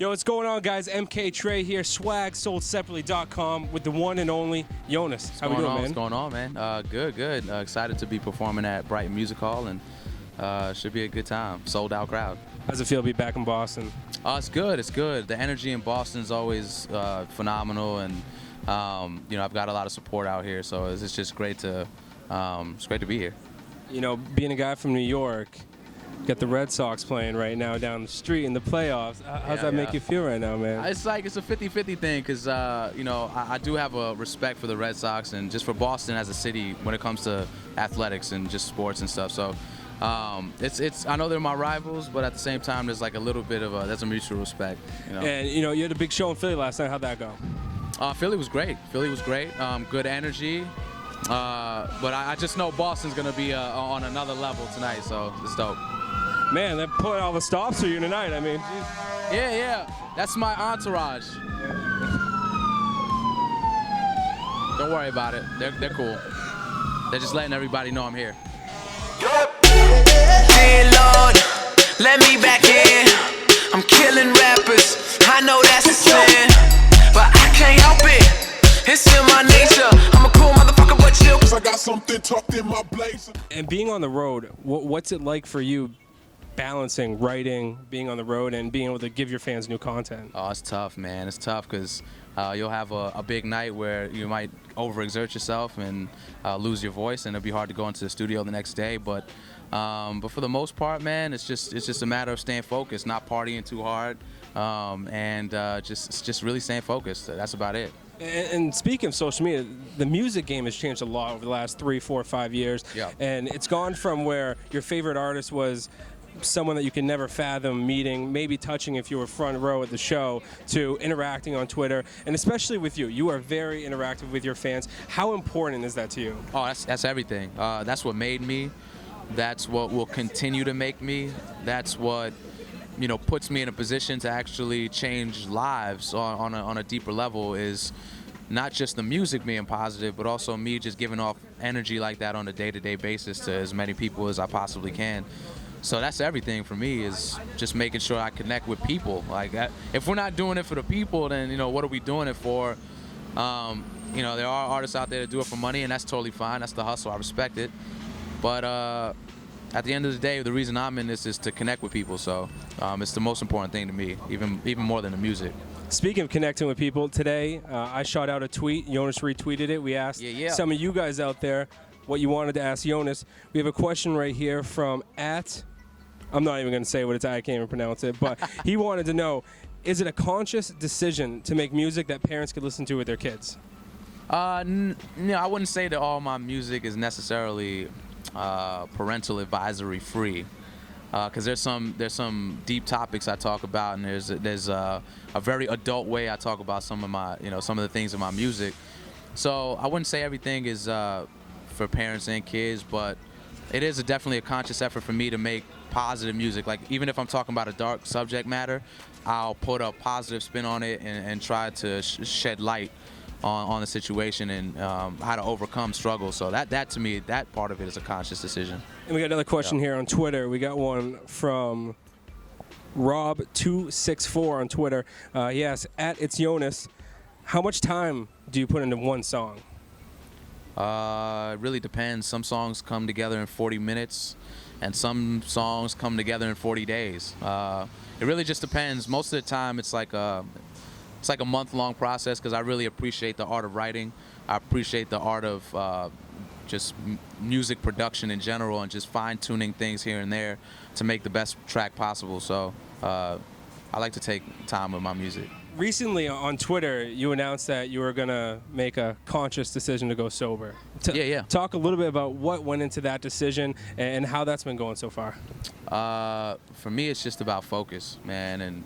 Yo, what's going on, guys? MK Trey here, swagsoldseparately.com with the one and only YONAS. How we doing, man? What's going on, man? Good. Excited to be performing at Brighton Music Hall, and should be a good time. Sold out crowd. How's it feel to be back in Boston? It's good. The energy in Boston is always phenomenal, and I've got a lot of support out here, so it's just great to be here. You know, being a guy from New York, got the Red Sox playing right now down the street in the playoffs. How's that make you feel right now, man? It's like it's a 50-50 thing because, I do have a respect for the Red Sox and just for Boston as a city when it comes to athletics and just sports and stuff. So it's I know they're my rivals, but at the same time, there's like a little bit of there's a mutual respect. And, you had a big show in Philly last night. How'd that go? Philly was great. Good energy. But I just know Boston's going to be on another level tonight, so it's dope. Man, they're pulling all the stops for you tonight. I mean, geez. Yeah. That's my entourage. Don't worry about it. They're cool. They're just letting everybody know I'm here. Dear Lord, let me back in. I'm killing rappers. I know that's a sin, but I can't help it. It's in my nature. I'm a cool motherfucker, but chill, 'cause I got something tucked in my blazer. And being on the road, what's it like for you balancing writing, being on the road, and being able to give your fans new content? Oh, it's tough, man. It's tough because you'll have a big night where you might overexert yourself and lose your voice, and it'll be hard to go into the studio the next day. But for the most part, man, it's just a matter of staying focused, not partying too hard, and just really staying focused. That's about it. And speaking of social media, the music game has changed a lot over the last 3, 4, 5 years. Yeah. And it's gone from where your favorite artist was someone that you can never fathom meeting, maybe touching if you were front row at the show, to interacting on Twitter. And especially with you. You are very interactive with your fans. How important is that to you? Oh, that's everything. That's what made me. That's what will continue to make me. That's what puts me in a position to actually change lives on a deeper level, is not just the music being positive, but also me just giving off energy like that on a day-to-day basis to as many people as I possibly can. So that's everything for me, is just making sure I connect with people. Like that. If we're not doing it for the people, then what are we doing it for? There are artists out there that do it for money, and that's totally fine. That's the hustle. I respect it. But at the end of the day, the reason I'm in this is to connect with people. So it's the most important thing to me, even more than the music. Speaking of connecting with people, today I shot out a tweet. YONAS retweeted it. We asked some of you guys out there what you wanted to ask YONAS. We have a question right here from I'm not even going to say what it's at. I can't even pronounce it. But he wanted to know, is it a conscious decision to make music that parents could listen to with their kids? I wouldn't say that all my music is necessarily parental advisory free, because there's some deep topics I talk about, and there's a very adult way I talk about some of the things in my music. So I wouldn't say everything is for parents and kids, but it is definitely a conscious effort for me to make positive music. Like, even if I'm talking about a dark subject matter, I'll put a positive spin on it and try to shed light on the situation and how to overcome struggle. So that to me, that part of it is a conscious decision. And we got another question here on Twitter. We got one from Rob264 on Twitter. He asks, @It's YONAS, how much time do you put into one song? It really depends. Some songs come together in 40 minutes, and some songs come together in 40 days. It really just depends. Most of the time, it's like a month-long process, because I really appreciate the art of writing. I appreciate the art of just music production in general, and just fine-tuning things here and there to make the best track possible. So I like to take time with my music. Recently on Twitter, you announced that you were going to make a conscious decision to go sober. Yeah. Talk a little bit about what went into that decision and how that's been going so far. For me, it's just about focus, man, and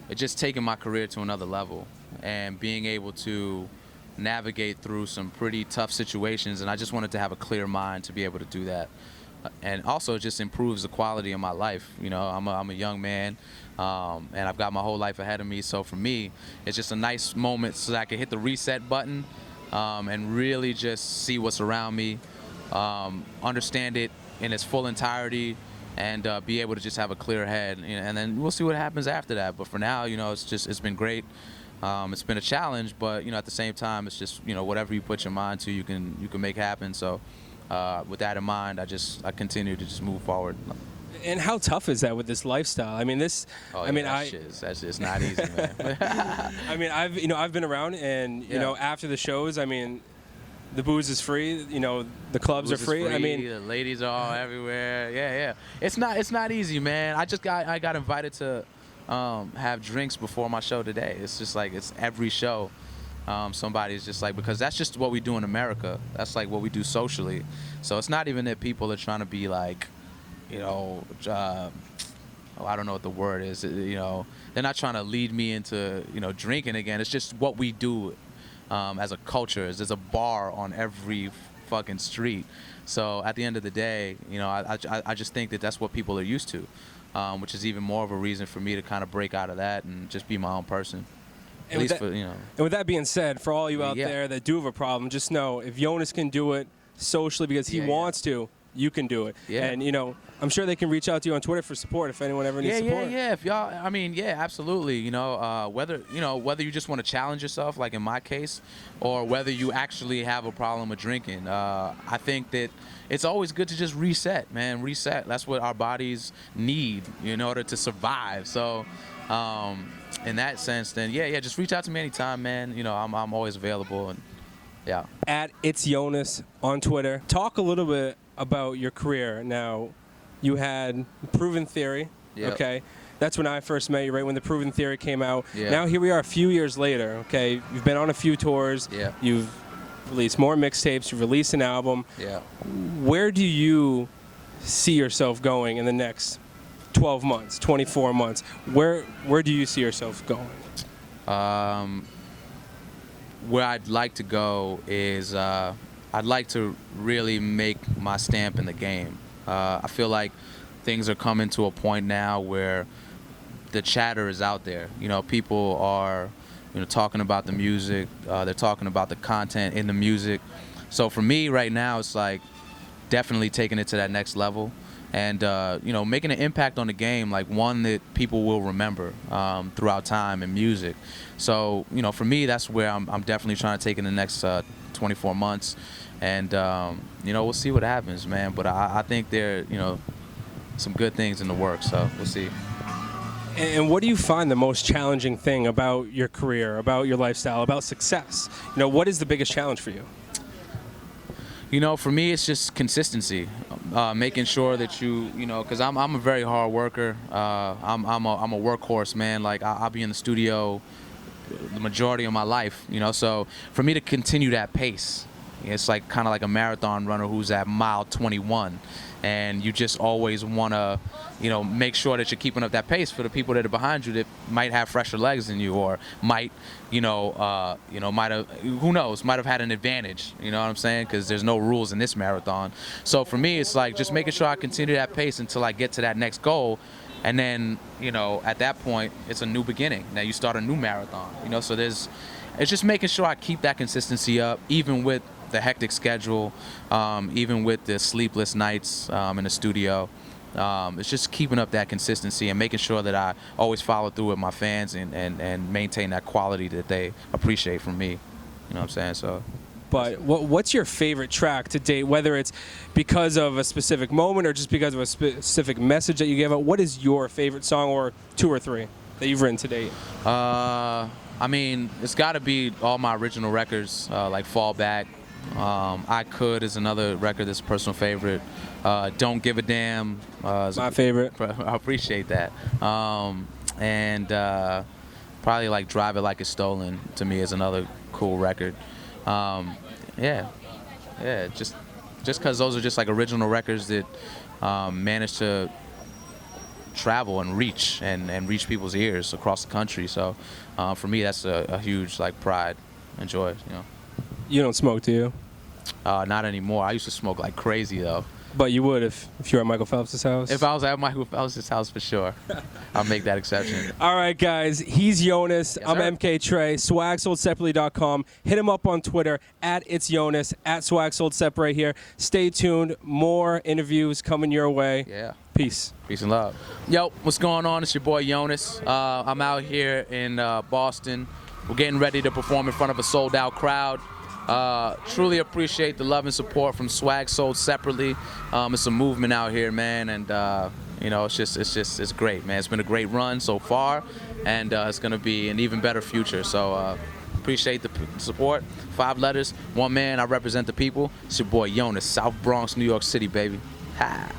it's just taking my career to another level and being able to navigate through some pretty tough situations. And I just wanted to have a clear mind to be able to do that. And also, it just improves the quality of my life. I'm a young man, and I've got my whole life ahead of me. So for me, it's just a nice moment so that I can hit the reset button and really just see what's around me, understand it in its full entirety, and be able to just have a clear head, and then we'll see what happens after that. But for now, it's been great. It's been a challenge, but at the same time, it's just whatever you put your mind to, you can make happen. So with that in mind, I continue to just move forward. And how tough is that with this lifestyle? I mean, that's just not easy, man. I mean, I've been around, and after the shows, I mean, the booze is free. The clubs are free. I mean, the ladies are all everywhere. Yeah. It's not easy, man. I got invited to have drinks before my show today. It's just like it's every show. Somebody's just like, because that's just what we do in America. That's like what we do socially. So it's not even that people are trying to be like, I don't know what the word is. They're not trying to lead me into drinking again. It's just what we do as a culture. There's a bar on every fucking street. So at the end of the day, I just think that that's what people are used to, which is even more of a reason for me to kind of break out of that and just be my own person. And with that being said, for all you out there that do have a problem, just know if Yonas can do it socially because he wants to, you can do it. Yeah. And I'm sure they can reach out to you on Twitter for support if anyone ever needs support. Yeah. If y'all, absolutely. Whether you just want to challenge yourself, like in my case, or whether you actually have a problem with drinking, I think that it's always good to just reset, man. Reset. That's what our bodies need in order to survive. So, in that sense, then just reach out to me anytime, man. I'm always available. And At It's Yonas on Twitter. Talk a little bit about your career. Now, you had Proven Theory, okay? That's when I first met you, right when the Proven Theory came out. Yeah. Now here we are a few years later, okay? You've been on a few tours. Yeah. You've released more mixtapes. You've released an album. Yeah. Where do you see yourself going in the next 12 months, 24 months? Where do you see yourself going? Where I'd like to go is I'd like to really make my stamp in the game. I feel like things are coming to a point now where the chatter is out there. People are talking about the music. They're talking about the content in the music. So for me right now, it's like definitely taking it to that next level. And making an impact on the game, like one that people will remember throughout time in music. So for me, that's where I'm definitely trying to take in the next 24 months, and we'll see what happens, man. But I think there some good things in the works, so we'll see. And what do you find the most challenging thing about your career, about your lifestyle, about success? What is the biggest challenge for you? For me, it's just consistency, making sure that because I'm a very hard worker. I'm a workhorse, man. Like I'll be in the studio the majority of my life, So for me to continue that pace, it's like kind of like a marathon runner who's at mile 21, and you just always want to, make sure that you're keeping up that pace for the people that are behind you that might have fresher legs than you, or might, might have, who knows, might have had an advantage. You know what I'm saying? Because there's no rules in this marathon. So for me, it's like just making sure I continue that pace until I get to that next goal. And then, at that point, it's a new beginning. Now you start a new marathon, So it's just making sure I keep that consistency up, even with the hectic schedule, even with the sleepless nights in the studio. It's just keeping up that consistency and making sure that I always follow through with my fans and maintain that quality that they appreciate from me. You know what I'm saying? So. But what's your favorite track to date, whether it's because of a specific moment or just because of a specific message that you gave out? What is your favorite song, or two or three, that you've written to date? It's got to be all my original records, like Fall Back. I Could is another record that's a personal favorite. Don't Give a Damn. My favorite. I appreciate that. And probably like Drive It Like It's Stolen to me is another cool record. Just because those are just like original records that managed to travel and reach people's ears across the country. So for me, that's a huge like pride and joy. You don't smoke, do you? Not anymore. I used to smoke like crazy though. But you would if you were at Michael Phelps' house? If I was at Michael Phelps' house, for sure. I'll make that exception. All right, guys. He's Yonas. Yes, I'm sir. MK Trey. SwagSoldSeparately.com. Hit him up on Twitter at It's Yonas, at SwagSoldSep right here. Stay tuned. More interviews coming your way. Yeah. Peace. Peace and love. Yo, what's going on? It's your boy YONAS. I'm out here in Boston. We're getting ready to perform in front of a sold-out crowd. Truly appreciate the love and support from Swag Sold Separately. It's a movement out here, man, and you know, it's great, man. It's been a great run so far, and it's gonna be an even better future. So appreciate the support. 5 letters, 1 man. I represent the people. It's your boy YONAS, South Bronx, New York City, baby. Ha.